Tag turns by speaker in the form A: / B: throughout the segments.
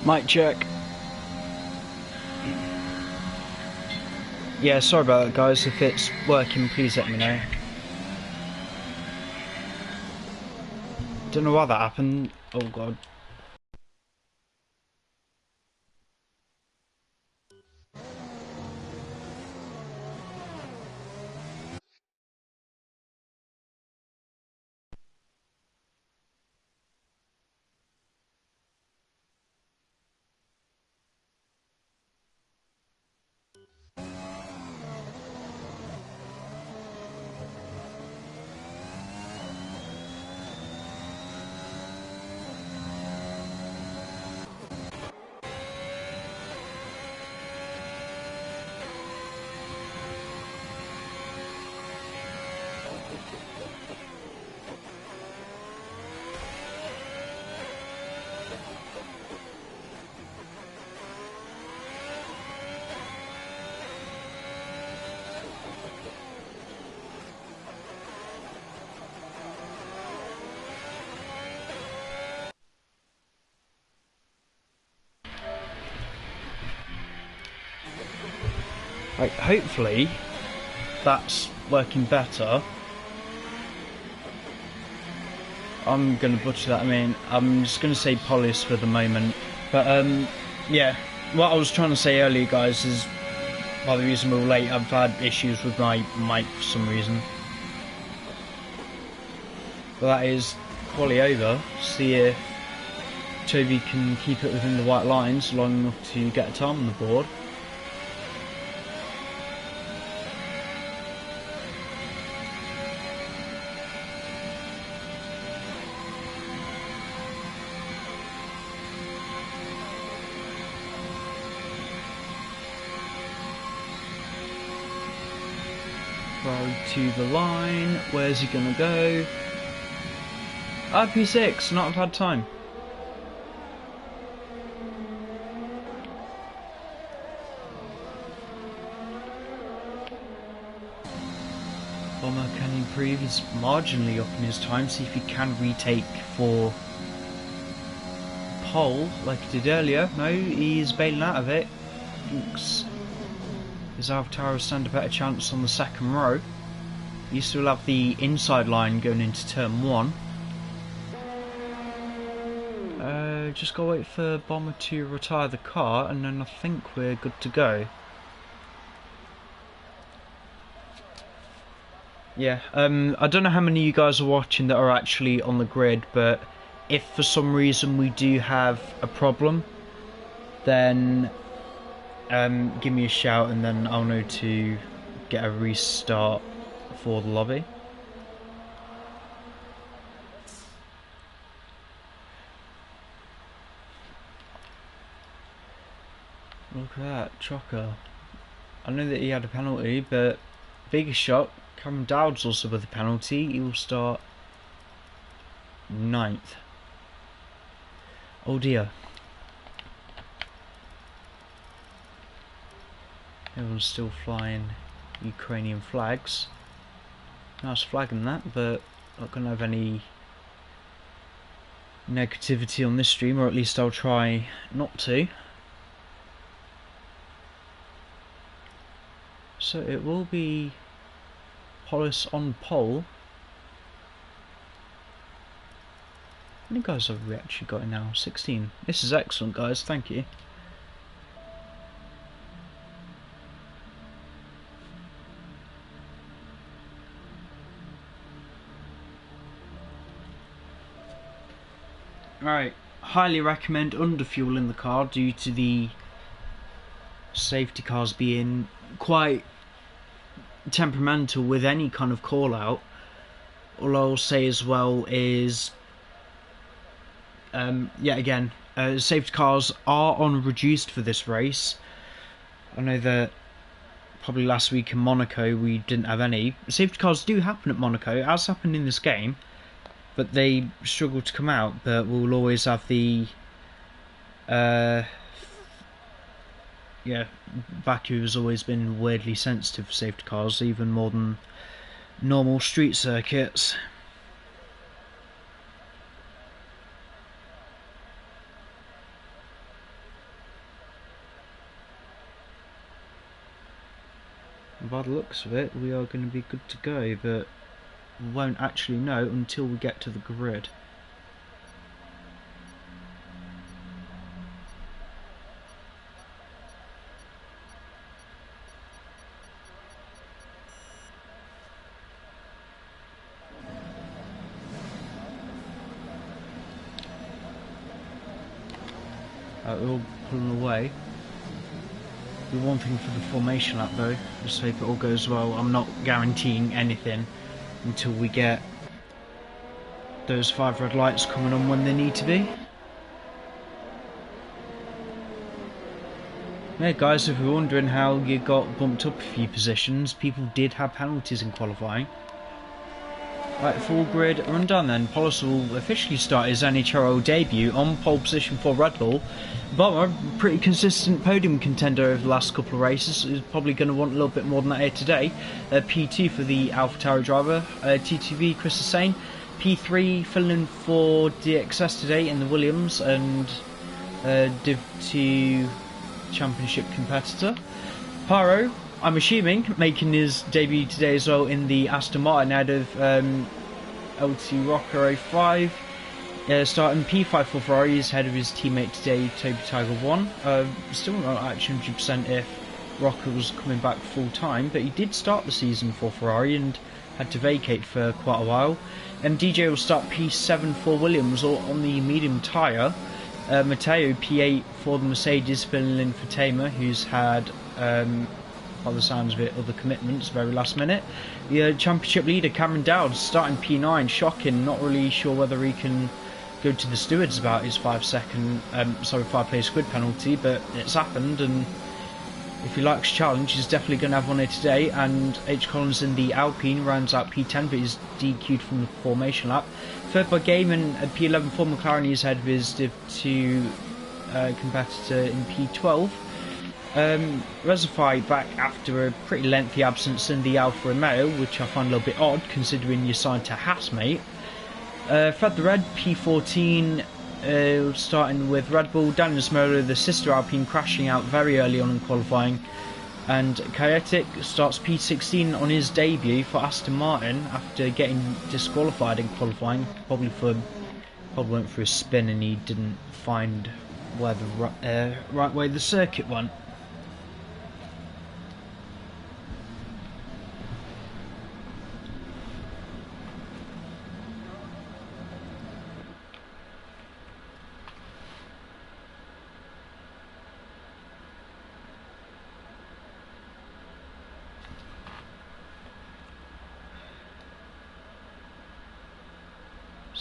A: Mic check. Yeah, sorry about that, guys. If it's working, please let me know. Don't know why that happened. Oh god. Right, hopefully that's working better. I'm gonna butcher that. I mean, I'm just gonna say polis for the moment. But yeah, what I was trying to say earlier, guys, is by the reason we're late, I've had issues with my mic for some reason. But that is quali over. See if Toby can keep it within the white lines long enough to get a time on the board. Road to the line. Where's he gonna go? IP6, not a bad time. Bomber can improve. He's marginally up in his time. See if he can retake for pole like he did earlier. No, he's bailing out of it. Thinks his Alvatara will stand a better chance on the second row. You still have the inside line going into turn 1. Just gotta wait for Bomber to retire the car and then I think we're good to go. Yeah, I don't know how many of you guys are watching that are actually on the grid, but if for some reason we do have a problem, then give me a shout and then I'll know to get a restart for the lobby. Look at that, Chocker. I know that he had a penalty, but biggest shot, Cameron Dowd's also with a penalty. He will start 9th. Oh dear. Everyone's still flying Ukrainian flags. Nice flagging that, but not going to have any negativity on this stream, or at least I'll try not to. So it will be Polis on pole. How many guys have we actually got in now? 16. This is excellent, guys. Thank you. Alright, highly recommend underfueling the car due to the safety cars being quite temperamental with any kind of call out. All I'll say as well is yet again, safety cars are on reduced for this race. I know that probably last week in Monaco we didn't have any. Safety cars do happen at Monaco, as happened in this game, but they struggle to come out. But we'll always have the yeah, Baku has always been weirdly sensitive for safety cars, even more than normal street circuits. by the looks of it, we are going to be good to go, but we won't actually know until we get to the grid. We're all pulling away. The one thing for the formation lap though, just hope it all goes well. I'm not guaranteeing anything until we get those 5 red lights coming on when they need to be. Yeah guys, if you're wondering how you got bumped up a few positions, people did have penalties in qualifying. Right, full grid rundown then. Polis will officially start his Nhrl debut on pole position for Red Bull. Bomber, pretty consistent podium contender over the last couple of races. He's probably going to want a little bit more than that here today. P2 for the AlphaTauri driver. T2V Chris Hussain. P3 filling in for DXS today in the Williams, and Div 2 championship competitor. Pyro, I'm assuming, making his debut today as well in the Aston Martin out of LT Rocker 05. Starting P5 for Ferrari, he's ahead of his teammate today, Toby Tiger 1. Still not actually 100% if Rocker was coming back full time, but he did start the season for Ferrari and had to vacate for quite a while. DJ will start P7 for Williams on the medium tyre. Matteo P8 for the Mercedes, filling in for Tamer, who's had by the sounds of it, other commitments very last minute. The championship leader Cameron Dowd starting P9, shocking, not really sure whether he can go to the stewards about his 5 place grid penalty, but it's happened, and if he likes challenge he's definitely going to have one here today. And H. Collins in the Alpine rounds out P10, but he's DQ'd from the formation lap. Third by Gaiman at P11 for McLaren, he's ahead of his Div 2 competitor in P12. Reservoir back after a pretty lengthy absence in the Alfa Romeo, which I find a little bit odd considering you signed to Haas, mate. Fred the Red, P14, starting with Red Bull. Daniel Smola, the sister Alpine, crashing out very early on in qualifying. And Kaetic starts P16 on his debut for Aston Martin after getting disqualified in qualifying. Probably went for a spin and he didn't find where the right way the circuit went.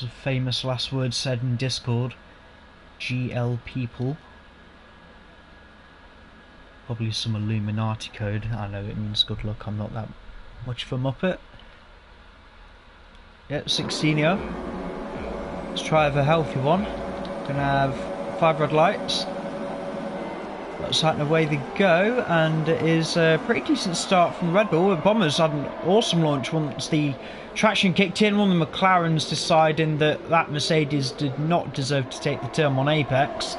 A: A famous last word said in Discord. GL people. Probably some Illuminati code. I know it means good luck. I'm not that much of a muppet. Yep, 16 here. Let's try a healthy one. Gonna have 5 red lights. Looks like away they go, and it is a pretty decent start from Red Bull. Bombers had an awesome launch once the traction kicked in. One of the McLarens deciding that Mercedes did not deserve to take the turn on Apex.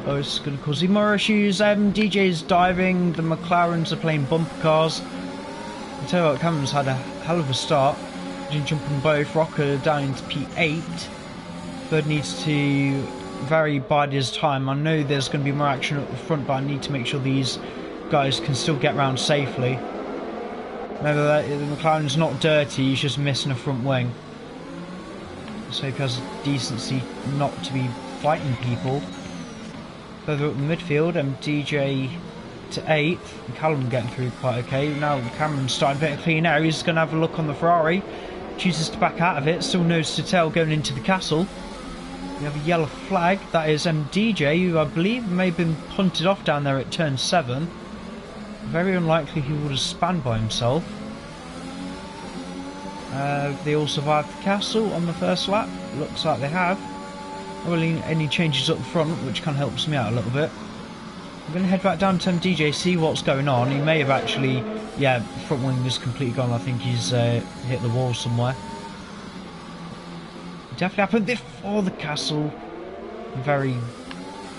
A: Oh, it's going to cause him more issues. DJ's diving, the McLarens are playing bumper cars. I tell you what, Cameron's had a hell of a start. Jumping both, Rocker down into P8. Third needs to vary bide his time. I know there's going to be more action at the front, but I need to make sure these guys can still get round safely. Remember that the McLaren's not dirty, he's just missing a front wing. So he has decency not to be fighting people. Further up the midfield, DJ to 8th, and Callum getting through quite okay. Now Cameron's starting a bit of clean air, he's going to have a look on the Ferrari. Chooses to back out of it, still nose to tail going into the castle. We have a yellow flag, that is DJ, who I believe may have been punted off down there at turn 7. Very unlikely he would have spanned by himself. They all survived the castle on the first lap. Looks like they have. Not really any changes up front, which kind of helps me out a little bit. I'm going to head back down to DJ, see what's going on. He may have actually, yeah, front wing is completely gone. I think he's hit the wall somewhere. It definitely happened before the castle. I'm very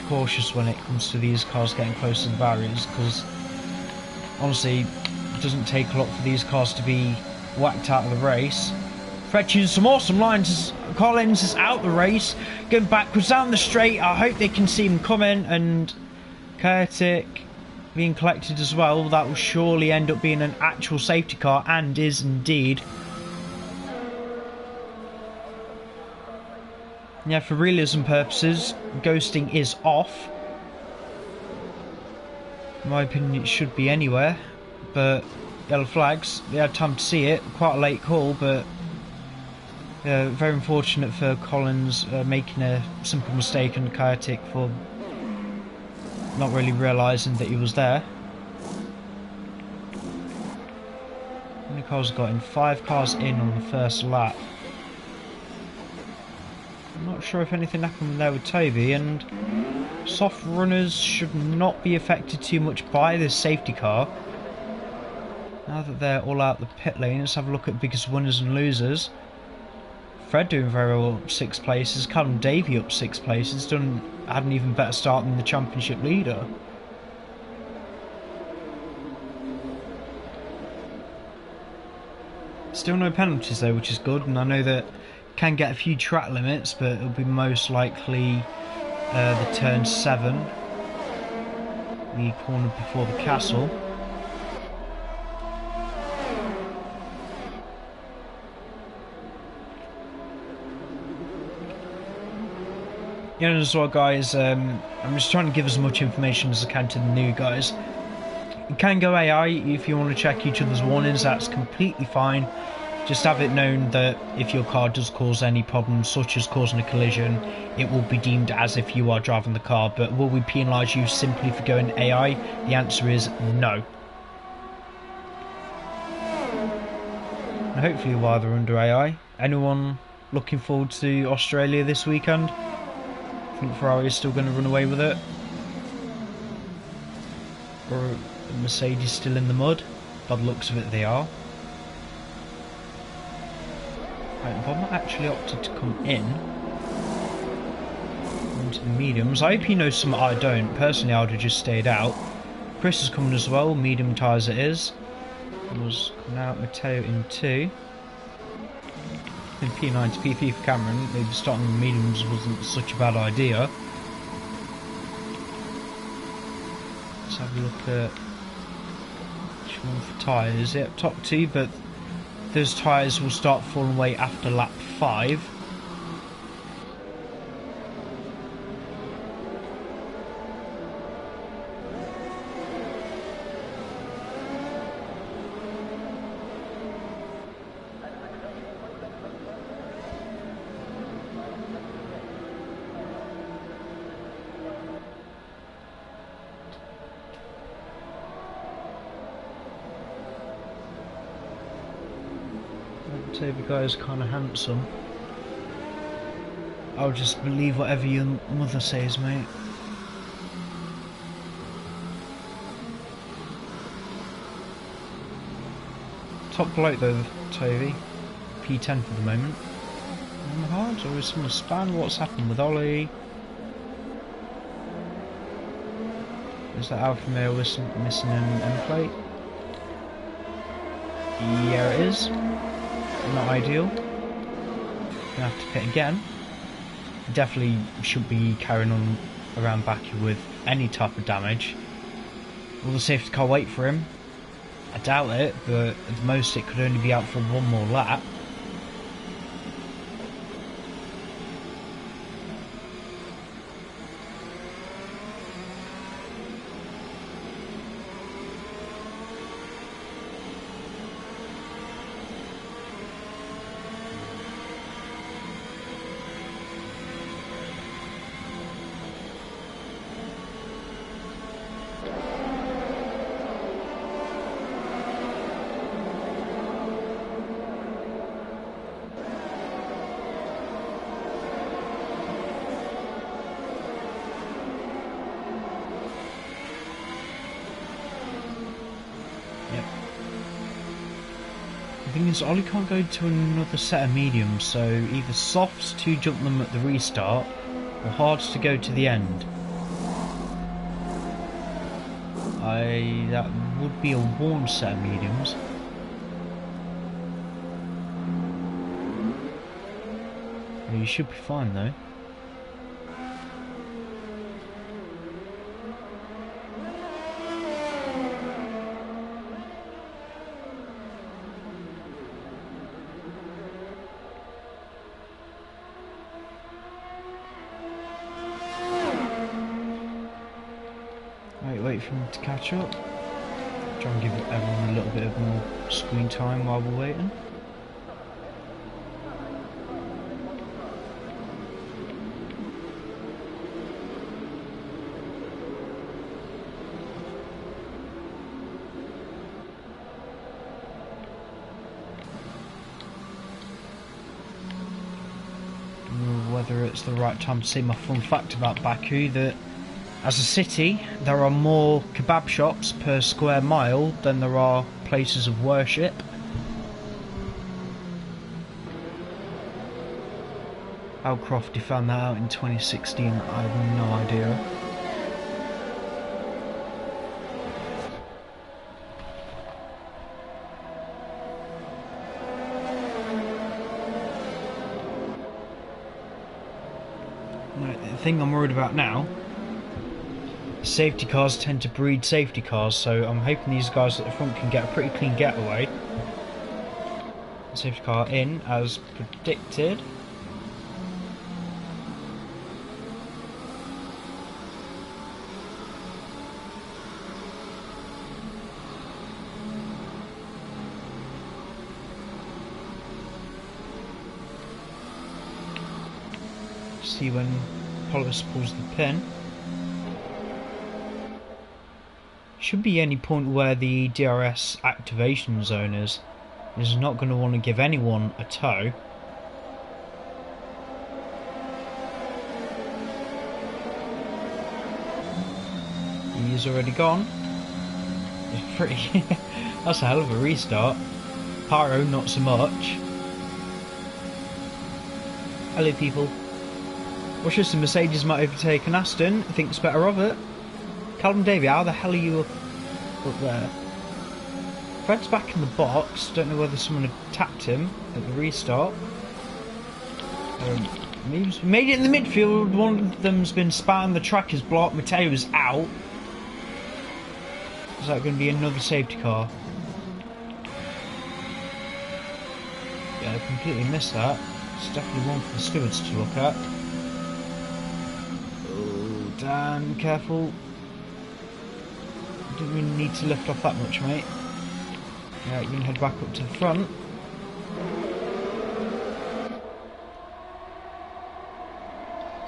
A: cautious when it comes to these cars getting close to the barriers, because Honestly, it doesn't take a lot for these cars to be whacked out of the race. Fred using some awesome lines as Collins is out the race, going backwards down the straight. I hope they can see him coming, and Kurtic being collected as well. That will surely end up being an actual safety car, and is indeed. Yeah, for realism purposes, ghosting is off. In my opinion, it should be anywhere, but yellow flags, they had time to see it. Quite a late call, but very unfortunate for Collins making a simple mistake, and Kurtic for not really realising that he was there. How many cars got in? 5 cars in on the first lap. I'm not sure if anything happened there with Toby, and soft runners should not be affected too much by this safety car. Now that they're all out the pit lane, let's have a look at biggest winners and losers. Fred doing very well up 6 places, Callum Davey up 6 places, had an even better start than the championship leader. Still no penalties though, which is good, and I know that can get a few track limits, but it'll be most likely the turn 7, the corner before the castle. You know, as well, guys, I'm just trying to give as much information as I can to the new guys. You can go AI if you want to check each other's warnings, that's completely fine. Just have it known that if your car does cause any problems, such as causing a collision, it will be deemed as if you are driving the car. But will we penalise you simply for going AI? The answer is no. And hopefully while they're under AI, anyone looking forward to Australia this weekend? I think Ferrari is still going to run away with it. Or Mercedes still in the mud? By the looks of it, they are. Right, Bob actually opted to come in into the mediums. I hope he knows something I don't. Personally, I would have just stayed out. Chris is coming as well, medium tyres it is. Was coming out, Matteo in 2. In P9 to P3 for Cameron, maybe starting the mediums wasn't such a bad idea. Let's have a look at which one for tyres. Yep, top 2, but those tyres will start falling away after lap 5. Toby guy is kind of handsome. I'll just believe whatever your mother says, mate. Top bloke though, Toby. P10 for the moment. Hard, or is someone span? What's happened with Ollie? Is that Alfa Romeo missing an end plate? Yeah, it is. Not ideal. Gonna have to pit again. Definitely should be carrying on around Baku with any type of damage. Will the safety car wait for him? I doubt it, but at the most it could only be out for one more lap. The thing is, Ollie can't go to another set of mediums, so either softs to jump them at the restart, or hards to go to the end. That would be a warm set of mediums. You should be fine though. Wait for them to catch up. Try and give everyone a little bit of more screen time while we're waiting. Whether it's the right time to say my fun fact about Baku, that as a city there are more kebab shops per square mile than there are places of worship. How Crofty found that out in 2016, I have no idea. The thing I'm worried about now, safety cars tend to breed safety cars, so I'm hoping these guys at the front can get a pretty clean getaway. Safety car in as predicted. See when Polis pulls the pin. Should be any point where the DRS activation zone is. He's not going to want to give anyone a tow. He's already gone. It's pretty. That's a hell of a restart. Pyro, not so much. Hello, people. Watch this, the Mercedes might overtake an Aston. Thinks better of it. Callum Davey, how the hell are you up there? Fred's back in the box. Don't know whether someone had tapped him at the restart. He's made it in the midfield. One of them's been spat on the track is blocked. Mateo's out. Is that going to be another safety car? Yeah, I completely missed that. It's definitely one for the stewards to look at. Oh, damn, careful. Didn't really need to lift off that much, mate. Yeah, you're going to head back up to the front.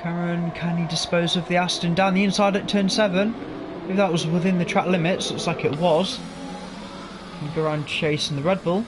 A: Cameron, can he dispose of the Aston down the inside at turn 7? If that was within the track limits, looks like it was. Can go around chasing the Red Bull.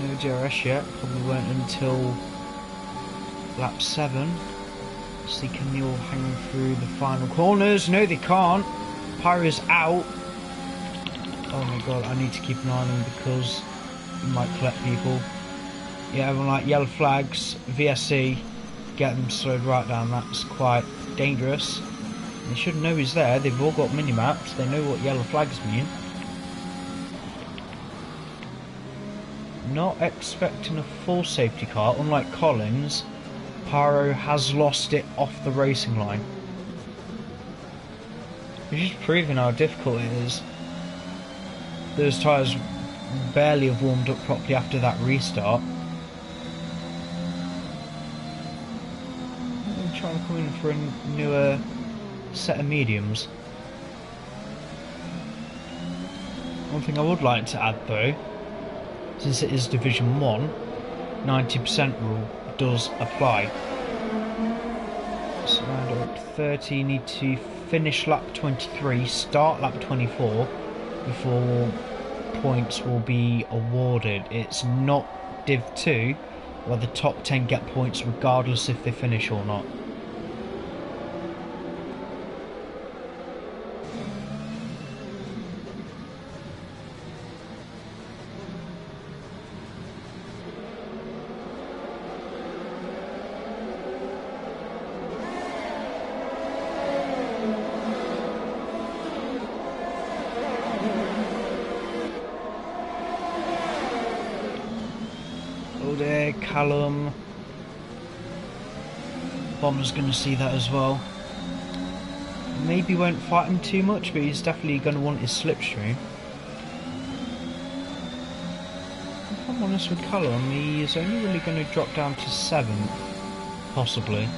A: No DRS yet, probably won't until lap 7. See, can they all hang on through the final corners? No, they can't. Pyro's out. Oh my god, I need to keep an eye on them because he might collect people. Yeah, everyone like yellow flags, VSC, get them slowed right down. That's quite dangerous. They should know he's there. They've all got mini-maps. They know what yellow flags mean. Not expecting a full safety car. Unlike Collins, Pyro has lost it off the racing line. Which is proving how difficult it is. Those tyres barely have warmed up properly after that restart. I'm trying to come in for a newer set of mediums. One thing I would like to add though, since it is Division 1, 90% rule does apply. So round up to 30, need to finish lap 23, start lap 24 before points will be awarded. It's not Div 2, where the top 10 get points regardless if they finish or not. Oh there, Callum. Bomber's going to see that as well. Maybe won't fight him too much, but he's definitely going to want his slipstream. If I'm honest with Callum, he's only really going to drop down to 7th, possibly.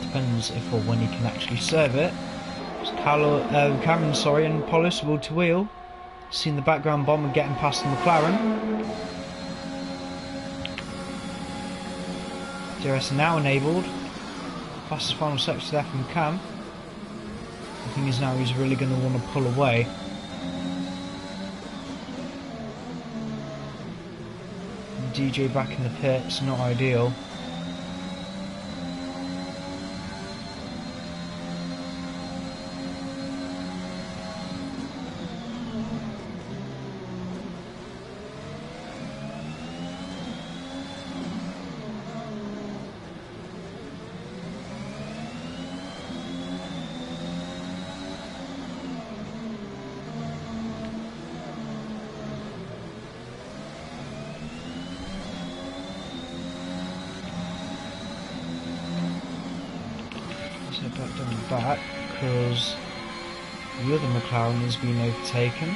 A: Depends if or when he can actually serve it. Cameron, sorry, and Polis will to wheel. Seen the background bomber getting past the McLaren. DRS now enabled. Fastest final sector there from Cam. The thing is now he's really going to want to pull away. DJ back in the pits, not ideal. Back down the back because the other McLaren has been overtaken.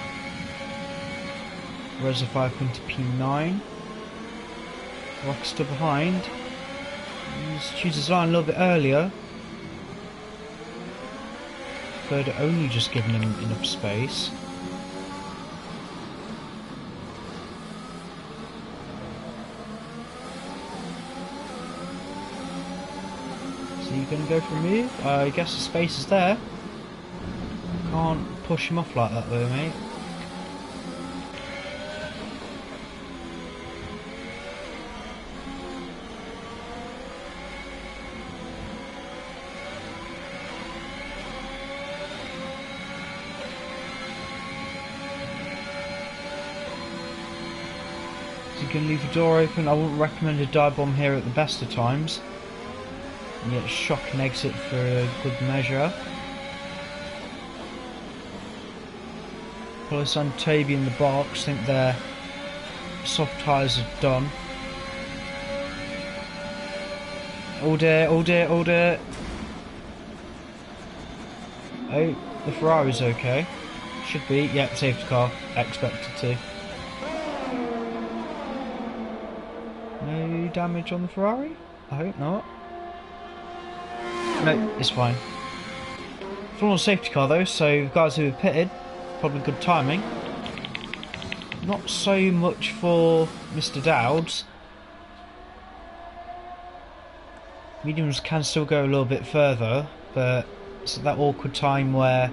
A: Reservoir into P9. Rockstar behind. He's chooses his line a little bit earlier. Third only just giving him enough space. Going to go for a move? I guess the space is there. Can't push him off like that though, mate. Is he going to leave the door open? I wouldn't recommend a dive bomb here at the best of times. And yet shock and exit for a good measure. Polis and Toby in the box. I think their soft tyres are done. All day, all day, all day. Oh, the Ferrari's okay. Should be. Yep, safety car. Expected to. No damage on the Ferrari? I hope not. No, it's fine. Full on safety car though, so guys who have pitted, probably good timing. Not so much for Mr. Dowds. Mediums can still go a little bit further, but it's at that awkward time where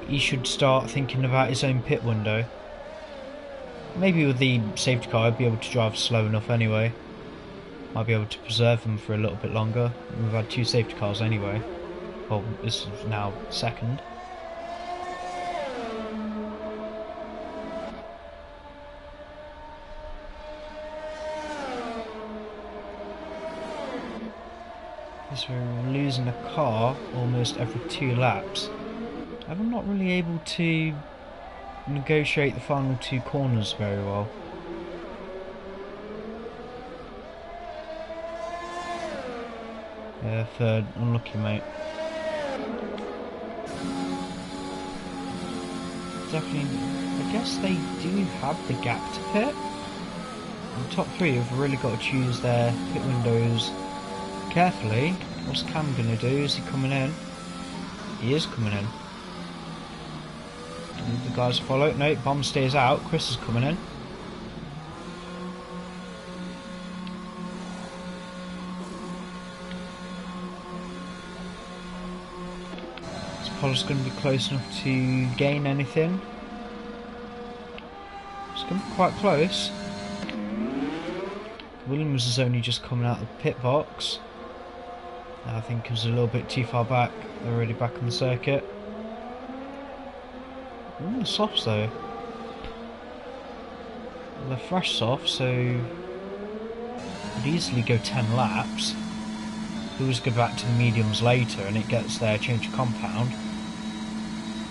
A: he should start thinking about his own pit window. Maybe with the safety car I'd be able to drive slow enough anyway. Might be able to preserve them for a little bit longer. We've had 2 safety cars anyway. Well, this is now second. This we're losing a car almost every 2 laps. And I'm not really able to negotiate the final 2 corners very well. Yeah, third, unlucky mate. Definitely, I guess they do have the gap to pit. The top 3 have really got to choose their pit windows carefully. What's Cam going to do? Is he coming in? He is coming in. And the guys follow. No, Bomb stays out. Chris is coming in. Is Polis going to be close enough to gain anything? Getting quite close. Williams is only just coming out of the pit box. I think he was a little bit too far back. They're already back on the circuit. Ooh, softs though. They're fresh soft, so could easily go 10 laps. If we was go back to the mediums later and it gets there, change of compound.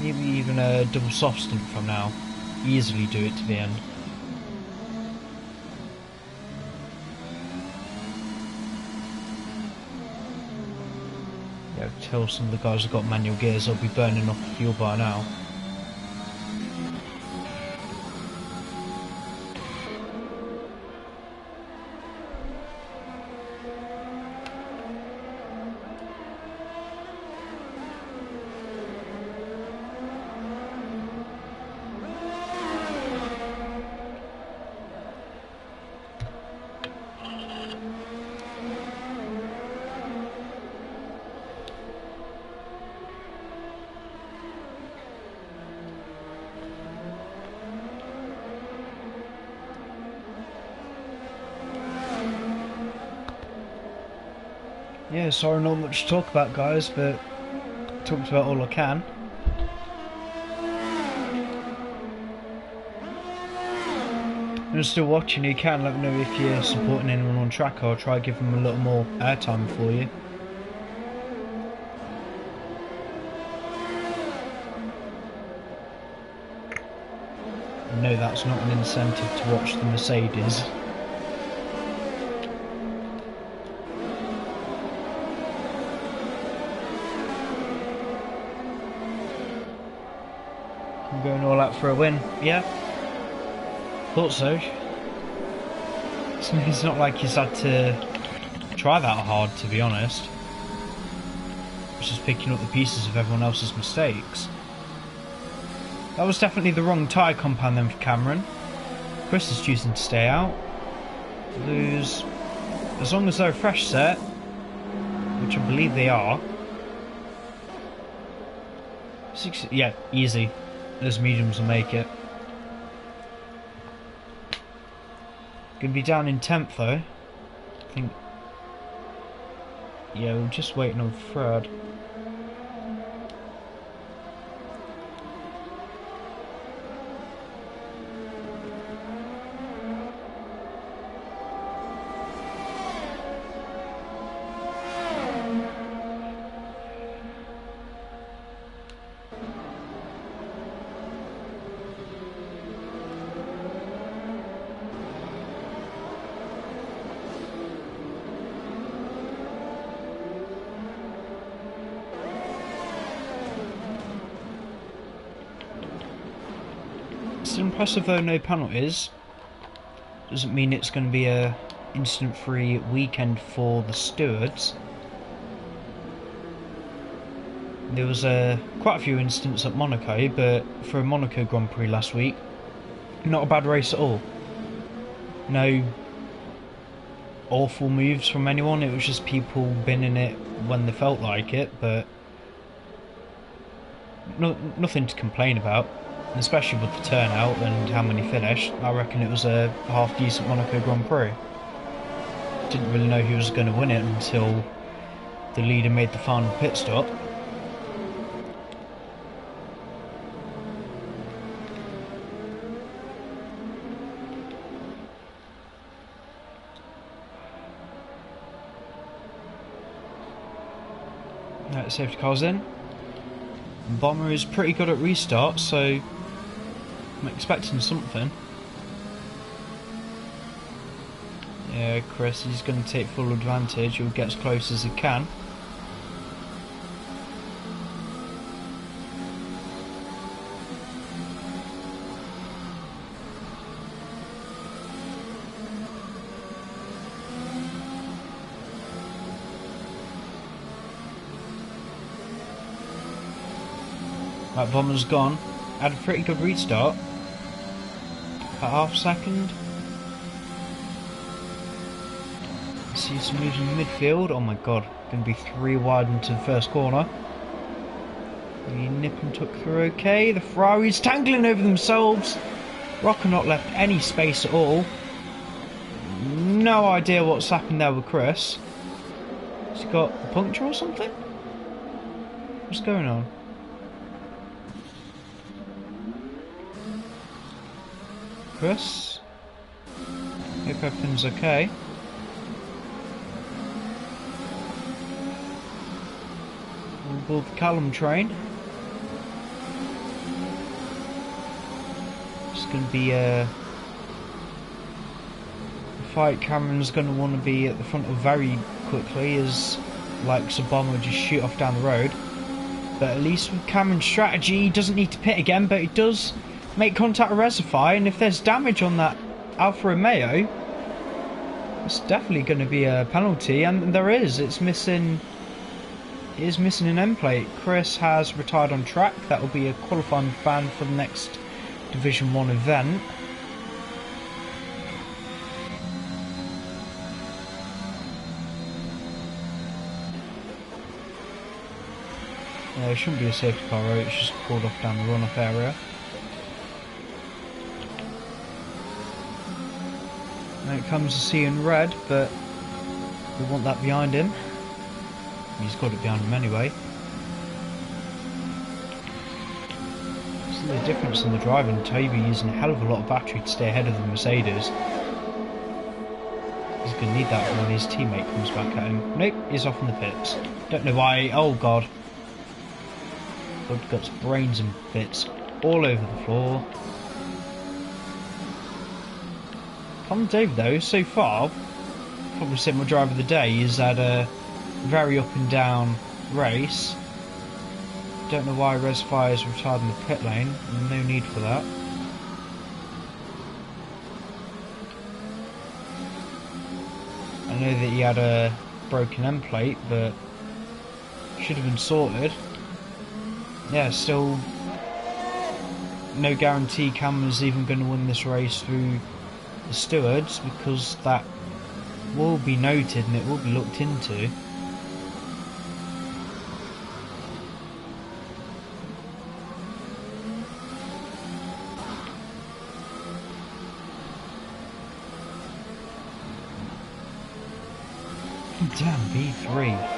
A: Maybe even a double soft stint from now. Easily do it to the end. Yeah, tell some of the guys who've got manual gears they'll be burning off the fuel bar now. Yeah, sorry not much to talk about guys, but talked about all I can. If you're still watching, you can let me know if you're supporting anyone on track, or I'll try to give them a little more airtime for you. No, that's not an incentive to watch the Mercedes. I'm going all out for a win. Yeah, thought so. It's not like he's had to try that hard, to be honest. It's just picking up the pieces of everyone else's mistakes. That was definitely the wrong tyre compound then for Cameron. Chris is choosing to stay out. Lose. As long as they're a fresh set, which I believe they are. Yeah, easy. Those mediums will make it. Gonna be down in 10th though. I think. Yeah, we're just waiting on Fred. It's impressive though, no penalties. Doesn't mean it's going to be a incident-free weekend for the stewards. There was quite a few incidents at Monaco, but for a Monaco Grand Prix last week, not a bad race at all. No awful moves from anyone, it was just people binning it when they felt like it, but nothing to complain about. Especially with the turnout and how many finished, I reckon it was a half-decent Monaco Grand Prix. Didn't really know who was going to win it until the leader made the final pit stop. Right, safety car's in. Bomber is pretty good at restarts, so I'm expecting something. Yeah, Chris, he's going to take full advantage. He'll get as close as he can. That Bomber's gone. Had a pretty good restart. About half second. See some moves in midfield. Oh my god, going to be 3 wide into the first corner. The nip and tuck through okay. The Ferraris tangling over themselves. Rocker not left any space at all. No idea what's happened there with Chris. Has he got a puncture or something? What's going on? Chris? Hope everything's okay. We'll board the Callum train. It's going to be a fight Cameron's going to want to be at the front of very quickly, as like Obama just shoot off down the road. But at least with Cameron's strategy, he doesn't need to pit again, but he does make contact with Reservoir, and if there's damage on that Alfa Romeo, it's definitely going to be a penalty, and there is. It is missing an end plate. Chris has retired on track. That will be a qualifying ban for the next Division 1 event. It shouldn't be a safety car road, it's just pulled off down the runoff area. Now it comes to see in red, but we want that behind him. He's got it behind him anyway. See the difference in the driving. Toby using a hell of a lot of battery to stay ahead of the Mercedes. He's going to need that when his teammate comes back at him. Nope, he's off in the pits. Don't know why. Oh god. Got brains and bits all over the floor. Colin Dave though, so far, probably said my driver of the day, he's had a very up and down race. Don't know why Reservoir is retired in the pit lane, no need for that. I know that he had a broken end plate, but should have been sorted. Yeah, still no guarantee Cameron's even going to win this race through the stewards, because that will be noted and it will be looked into. Damn, V3.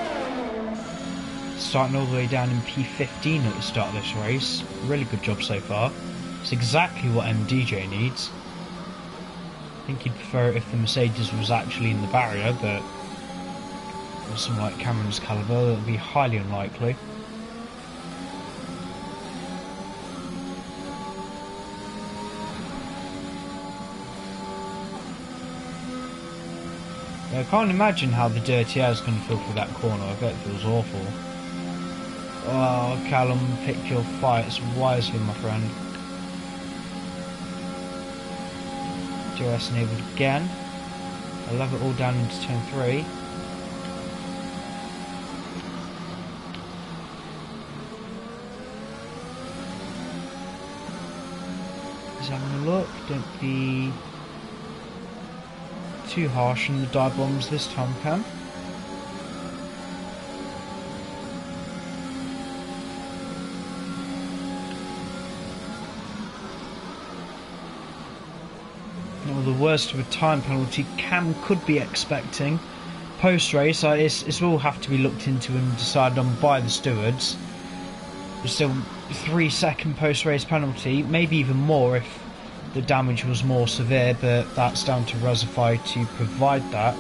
A: Starting all the way down in P15 at the start of this race. Really good job so far. It's exactly what MDJ needs. I think he'd prefer it if the Mercedes was actually in the barrier, but with someone like Cameron's calibre, that would be highly unlikely. I can't imagine how the dirty air is going to feel through that corner. I bet it feels awful. Oh, Callum, pick your fights wisely, my friend. DRS enabled again. I'll have it all down into turn 3. Just having a look. Don't be too harsh on the dive bombs this time, Cam. The worst of a time penalty Cam could be expecting post-race. This will have to be looked into and decided on by the stewards. There's still 3-second post-race penalty, maybe even more if the damage was more severe, but that's down to Reservoir to provide that.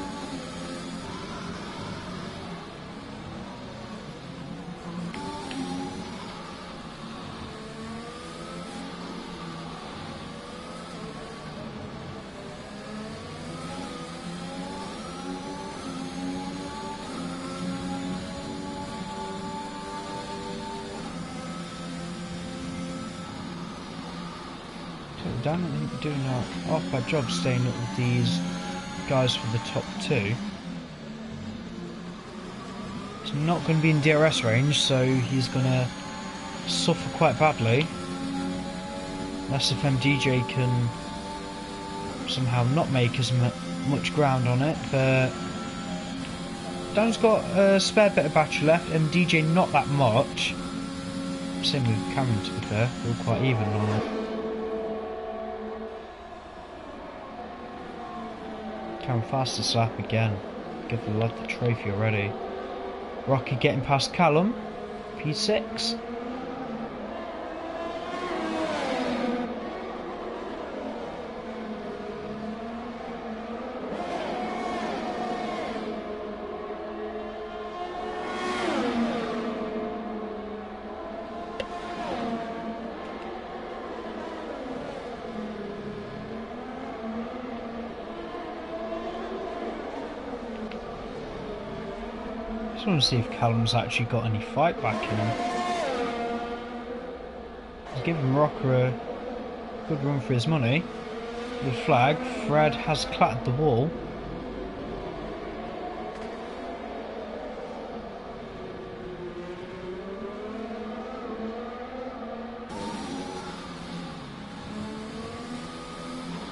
A: Dan, I think we're doing our half bad job staying up with these guys for the top 2. He's not going to be in DRS range, so he's going to suffer quite badly. Unless if MDJ can somehow not make as much ground on it, but Dan's got a spare bit of battery left, MDJ not that much. Same with Cameron, to be fair, we're quite even on it. Cam fastest lap again. Give the lad the trophy already. Rocky getting past Callum. P6. I just want to see if Callum's actually got any fight back in him. He's giving Rocker a good run for his money. The flag, Fred has clattered the wall.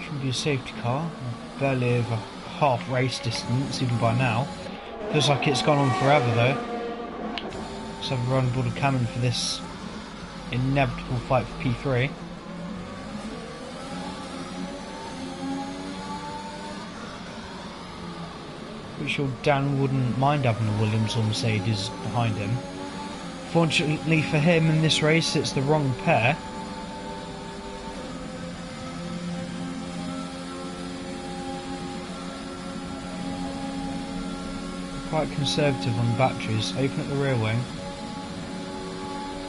A: Should be a safety car, barely over half race distance even by now. Feels like it's gone on forever though. Let's have a run aboard of Cameron for this inevitable fight for P3. Pretty sure Dan wouldn't mind having a Williams or Mercedes behind him. Fortunately for him in this race it's the wrong pair. Quite conservative on the batteries. Open up the rear wing.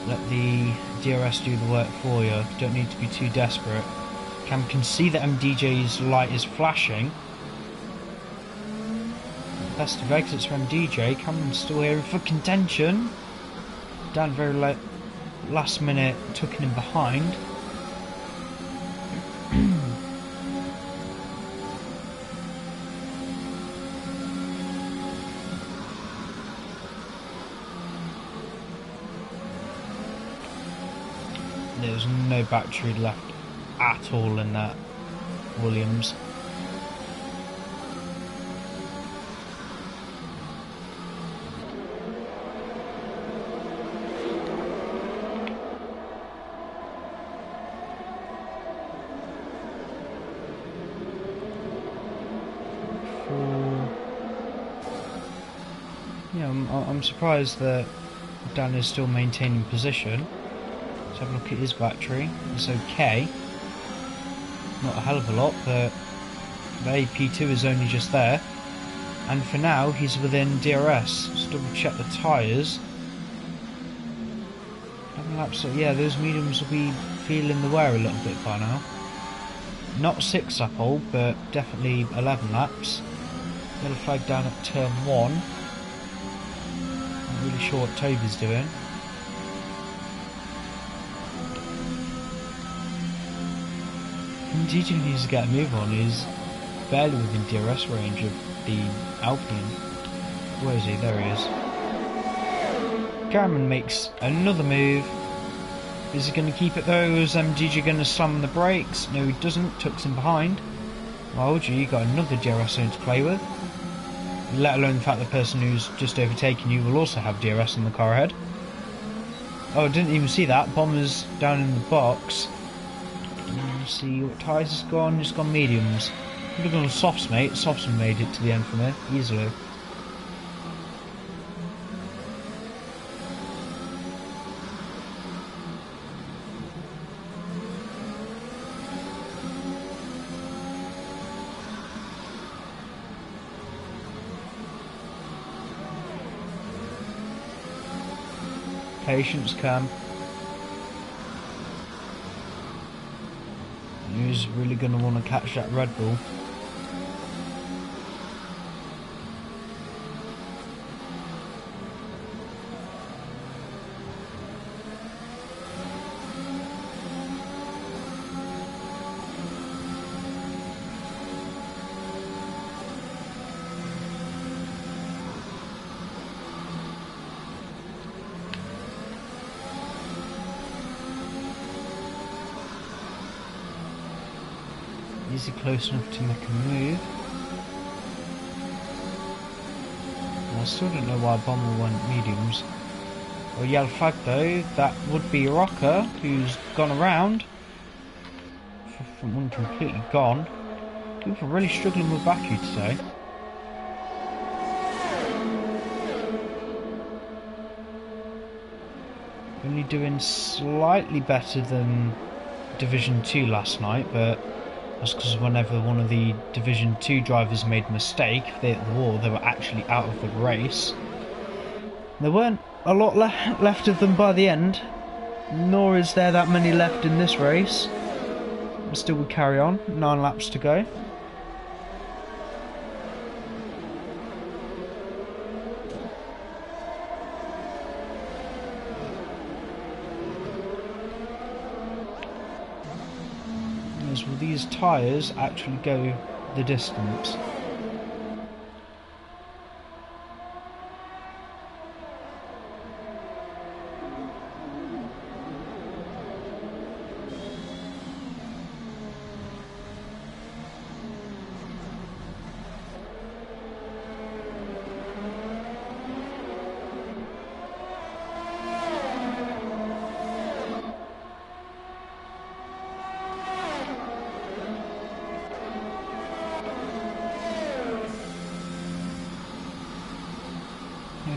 A: Let the DRS do the work for you. Don't need to be too desperate. Cam can see that MDJ's light is flashing. Best of exits for MDJ. Cameron's still here for contention. Dan very last minute took him behind. There was no battery left at all in that Williams. Yeah, I'm surprised that Dan is still maintaining position. Let's have a look at his battery. It's okay. Not a hell of a lot, but the AP2 is only just there. And for now, he's within DRS. Let's double check the tyres. Yeah, those mediums will be feeling the wear a little bit by now. Not 6 lap old, but definitely 11 laps. Yellow flag down at turn 1. Not really sure what Toby's doing. DJ needs to get a move on. He's barely within DRS range of the Alpine. Where is he? There he is. Cameron makes another move. Is he going to keep it though? Is MDJ going to slam the brakes? No, he doesn't. Tucks him behind. Well, you got another DRS zone to play with. Let alone the fact the person who's just overtaken you will also have DRS in the car ahead. Oh, I didn't even see that. Bomber's down in the box. Let's see what tyres has gone. It's gone mediums. Could have gone softs, mate. Softs have made it to the end from here easily. Patience, Cam. Who's really going to want to catch that Red Bull? Is he close enough to make a move? I still don't know why Bomber went mediums. Well, yellow flag though, that would be Rocker, who's gone around. Front one completely gone. People are really struggling with Baku today. Only doing slightly better than Division 2 last night, but that's because whenever one of the Division 2 drivers made a mistake, if they hit the wall, they were actually out of the race. There weren't a lot left of them by the end, nor is there that many left in this race. But still we carry on, 9 laps to go. Will these tyres actually go the distance?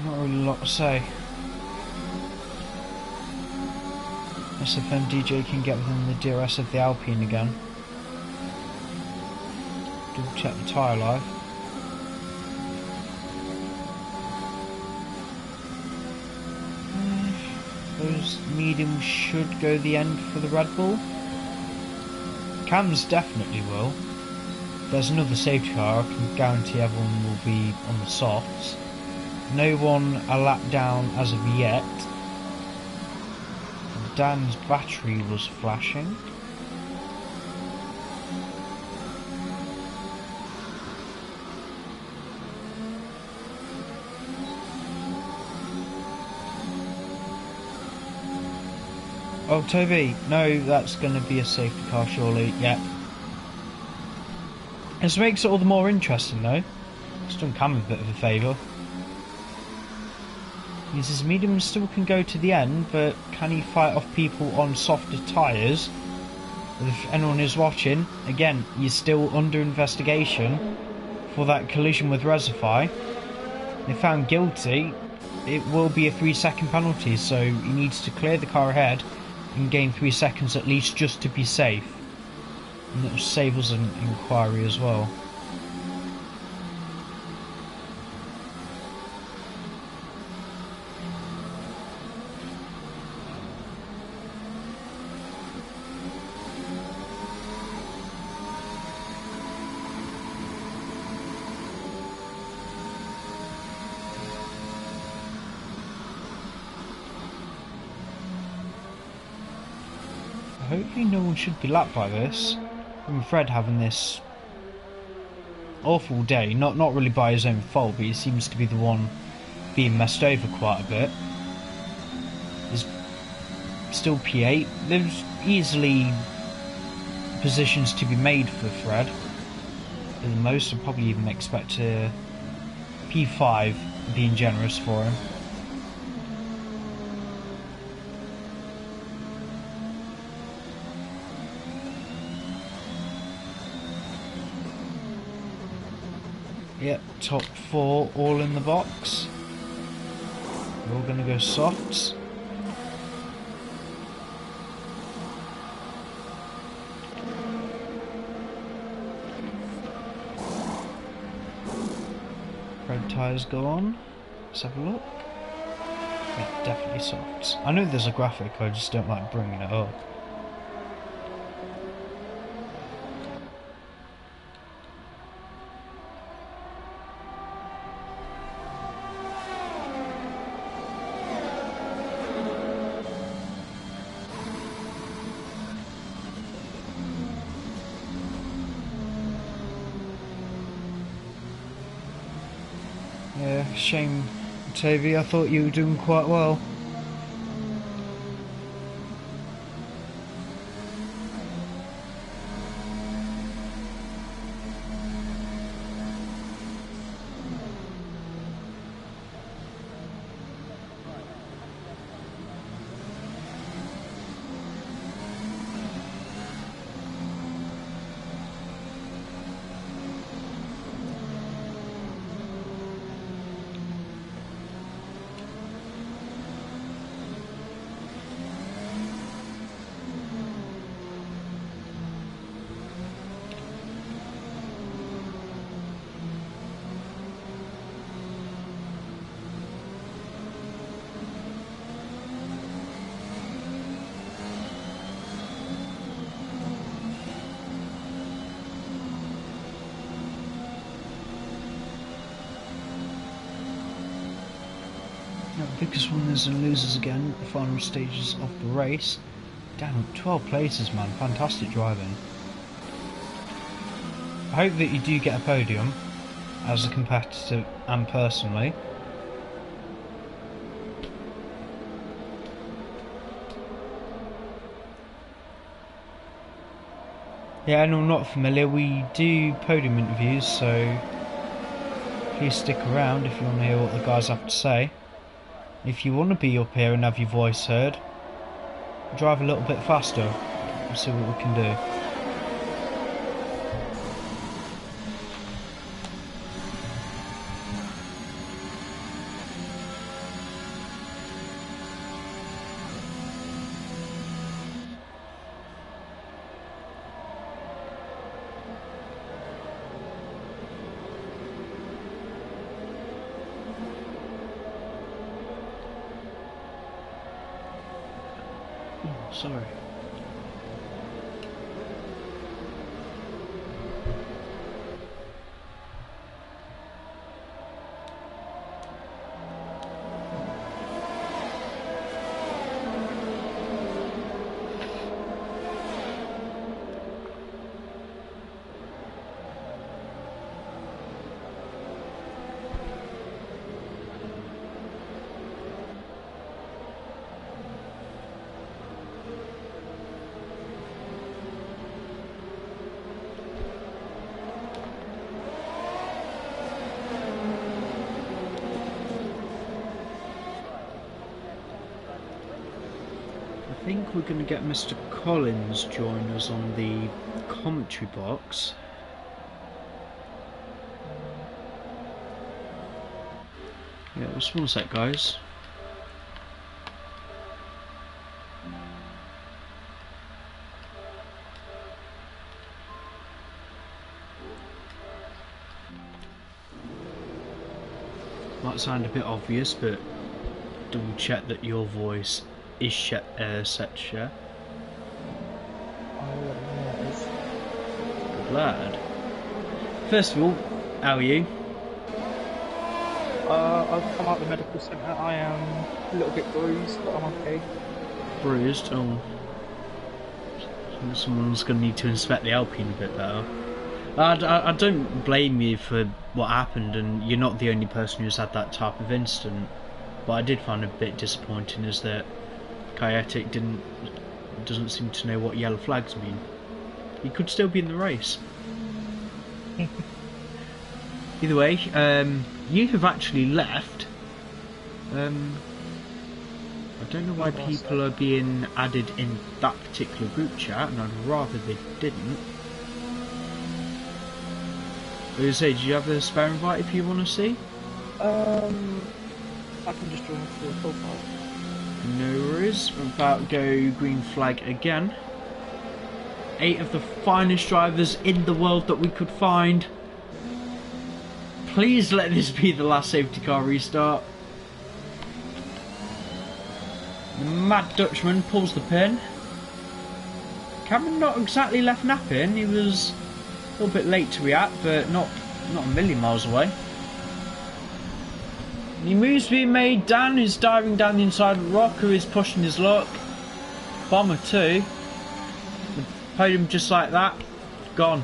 A: Not really a lot to say. SFMDJ can get within the DRS of the Alpine again. Double check the tyre life. Those mediums should go the end for the Red Bull. Cams definitely will. There's another safety car, I can guarantee everyone will be on the softs. No one a lap down as of yet. Dan's battery was flashing. Oh, Toby, no, that's going to be a safety car, surely. Yep. This makes it all the more interesting, though. It's done Cam a bit of a favour. His medium still can go to the end, but can he fight off people on softer tyres? If anyone is watching, again, he's still under investigation for that collision with Resify. If found guilty, it will be a 3-second penalty, so he needs to clear the car ahead and gain 3 seconds at least just to be safe. And it'll save us an inquiry as well. Hopefully no one should be lapped by this. From Fred having this awful day, not really by his own fault, but he seems to be the one being messed over quite a bit. He's still P8. There's easily positions to be made for Fred. For the most, I'd probably even expect a P5 being generous for him. Yep, top 4 all in the box. We're all going to go softs. Red tyres go on. Let's have a look. Yeah, definitely softs. I know there's a graphic, I just don't like bringing it up. Yeah, shame, Toby. I thought you were doing quite well. Focus winners and losers again, the final stages of the race. Damn, 12 places, man. Fantastic driving. I hope that you do get a podium, as a competitor and personally. Yeah, and I'm not familiar, we do podium interviews, so please stick around if you want to hear what the guys have to say. If you want to be up here and have your voice heard, drive a little bit faster and see what we can do. Sorry. I think we're going to get Mr. Collins join us on the commentary box. Yeah, just one sec, guys. Might sound a bit obvious, but double check that your voice is set to share. Good lad. First of all, how are you?
B: I've come out of the medical centre. I am a little bit bruised, but I'm okay.
A: Bruised? Oh. Someone's going to need to inspect the Alpine a bit better. I don't blame you for what happened, and you're not the only person who's had that type of incident. But I did find a bit disappointing is that Kayetic doesn't seem to know what yellow flags mean. He could still be in the race. Either way, you have actually left. I don't know why people are being added in that particular group chat, and I'd rather they didn't. I was going to say, do you have a spare invite if you want to see?
B: I can just join through a profile.
A: No worries. We're about to go green flag again. 8 of the finest drivers in the world that we could find. Please let this be the last safety car restart. The Mad Dutchman pulls the pin. Cameron not exactly left napping. He was a little bit late to react, but not a million miles away. Any moves being made. Dan is diving down the inside. Rocker is pushing his luck. Bomber too. The podium just like that. Gone.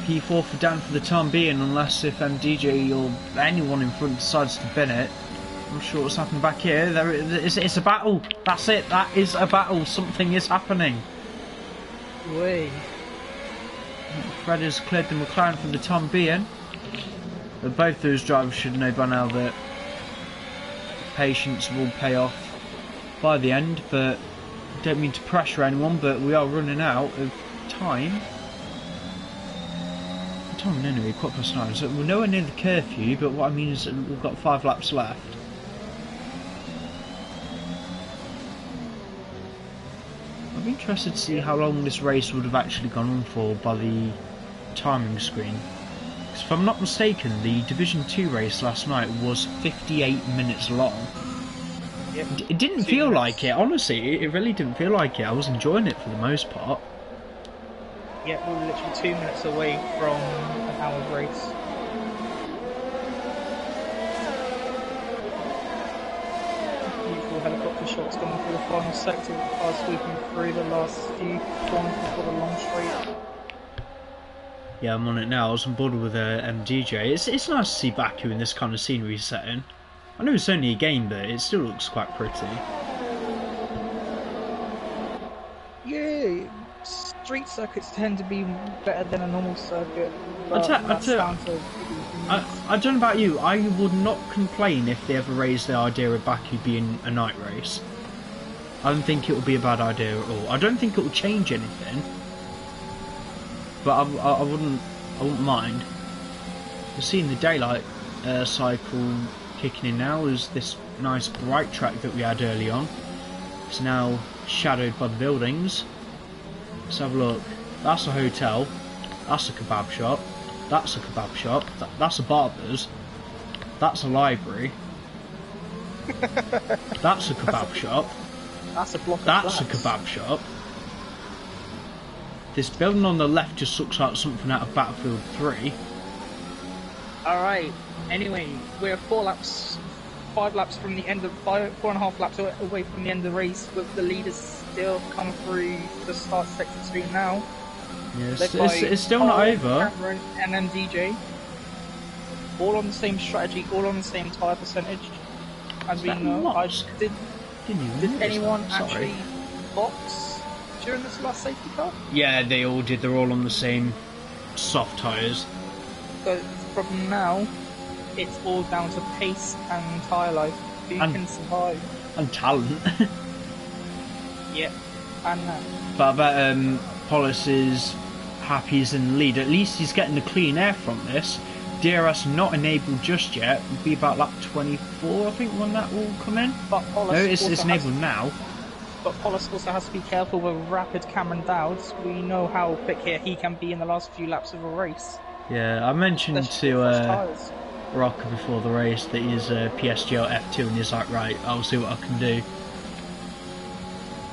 A: P4 for Dan for the time being, unless if MDJ or anyone in front decides to bin it. I'm sure what's happened back here. It's a battle. That's it. That is a battle. Something is happening.
B: Way.
A: Fred has cleared the McLaren for the time being. But both those drivers should know by now that patience will pay off by the end. But I don't mean to pressure anyone, but we are running out of time. Anyway, 9:15, so we're nowhere near the curfew, but what I mean is that we've got 5 laps left. I'd be interested to see how long this race would have actually gone on for by the timing screen. Because if I'm not mistaken, the Division 2 race last night was 58 minutes long.
B: Yep.
A: It didn't feel like it, honestly, it really didn't feel like it. I was enjoying it for the most part.
B: Yeah, we're literally 2 minutes away from an hour's race. shots coming through the final sector. Cars sweeping through the last few corners before the long straight.
A: Yeah, I'm on it now. I was on board with MDJ. It's nice to see Baku in this kind of scenery setting. I know it's only a game, but it still looks quite pretty.
B: Yeah, street circuits tend to be better than a normal circuit.
A: I don't know about you, I would not complain if they ever raised the idea of Baku being a night race. I don't think it would be a bad idea at all. I don't think it will change anything, but I wouldn't mind. We're seeing the daylight cycle kicking in now as this nice bright track that we had early on. It's now shadowed by the buildings. Let's have a look. That's a hotel. That's a kebab shop. That's a kebab shop. That's a barber's. That's a library. That's a kebab shop.
B: That's a block of
A: That's
B: flats.
A: a kebab shop. This building on the left just looks like something out of Battlefield 3.
B: Alright, anyway, we're 5 laps from the end of 4.5 laps away from the end of the race, with the leaders still coming through the start sector 2 now.
A: Yes, it's still not over.
B: Cameron and MDJ. All on the same strategy, all on the same tyre percentage. As we know, did anyone actually box during this last safety car?
A: Yeah, they all did. They're all on the same soft tyres.
B: So from now, it's all down to pace and tyre life. Who can survive?
A: And talent.
B: Yep, and that.
A: But I bet Polis is happy he's in the lead. At least he's getting the clean air from this. DRS not enabled just yet. It'll be about lap 24, I think, when that will come in.
B: But Polis
A: no, it's enabled now.
B: But Polis also has to be careful with rapid Cameron Dowds. We know how quick here he can be in the last few laps of a race.
A: Yeah, I mentioned to Rocker before the race that he's PSGL F2, and he's like, right, I'll see what I can do.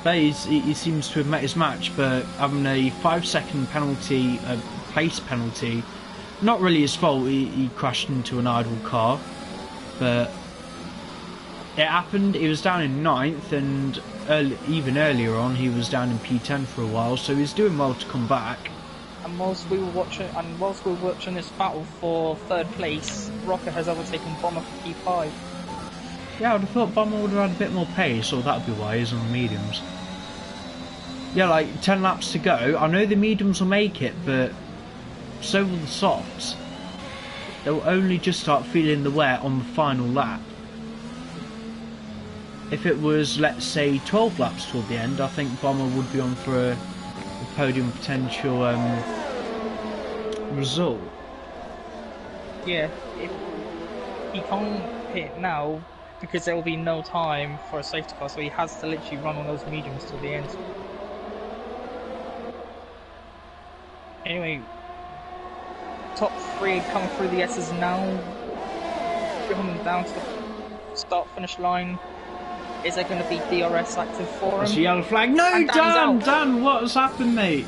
A: But he seems to have met his match, but having a 5-second penalty, place penalty, not really his fault. He crashed into an idle car, but it happened. He was down in 9th, and even earlier on he was down in P10 for a while, so he's doing well to come back.
B: And whilst we were watching this battle for 3rd place, Rocker has overtaken Bomber for P5.
A: Yeah, I'd have thought Bomber would have had a bit more pace, or that would be why he's on the mediums. Yeah, like 10 laps to go. I know the mediums will make it, but so will the softs. They'll only just start feeling the wear on the final lap. If it was, let's say, 12 laps toward the end, I think Bomber would be on for a podium potential result.
B: Yeah, he can't hit now because there will be no time for a safety car, so he has to literally run on those mediums till the end. Anyway, top 3 coming through the S's now, coming down to the start-finish line. Is there going to be DRS active for him?
A: That's a yellow flag. No, Dan, what's happened, mate?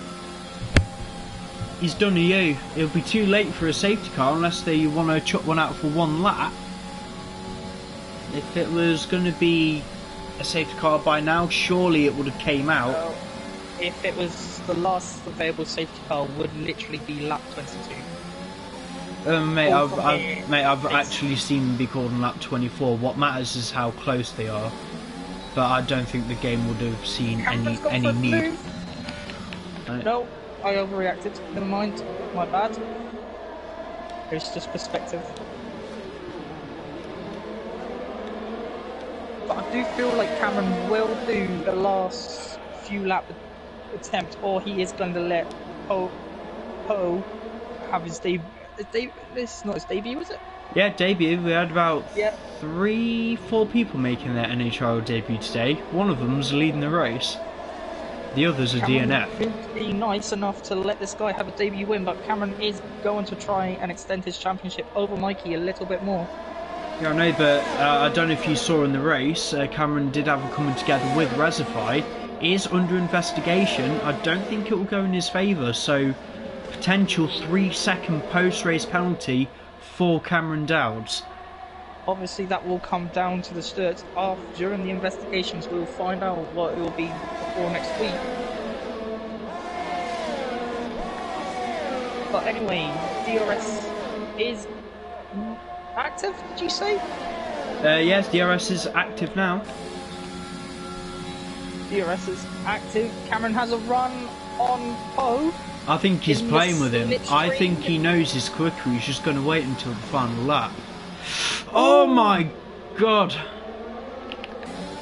A: He's done to you. It'll be too late for a safety car unless they want to chuck one out for 1 lap. If it was going to be a safety car by now, surely it would have came out.
B: Well, if it was the last available safety car, would literally be lap 22.
A: Mate, I've actually seen them be called on lap 24. What matters is how close they are. But I don't think the game would have seen any need.
B: No, I overreacted. Never mind. My bad. It's just perspective. But I do feel like Cameron will do the last few lap attempt, or he is going to let Poe have his debut. This is not his debut, is it?
A: Yeah, debut. We had about 3-4 people making their Nhrl debut today. One of them's leading the race. The others are DNF.
B: Would be nice enough to let this guy have a debut win, but Cameron is going to try and extend his championship over Mikey a little bit more.
A: Yeah, I know, but I don't know if you saw in the race, Cameron did have a coming together with Resify. Is under investigation. I don't think it will go in his favour, so potential 3-second post-race penalty for Cameron Dowds.
B: Obviously, that will come down to the certs. During the investigations, we'll find out what it will be before next week. But anyway, DRS is active, did you say?
A: Yes, DRS is active now.
B: DRS is active. Cameron has a run on Poe.
A: I think he's playing with him. I think he knows he's quicker. He's just going to wait until the final lap. Oh my god!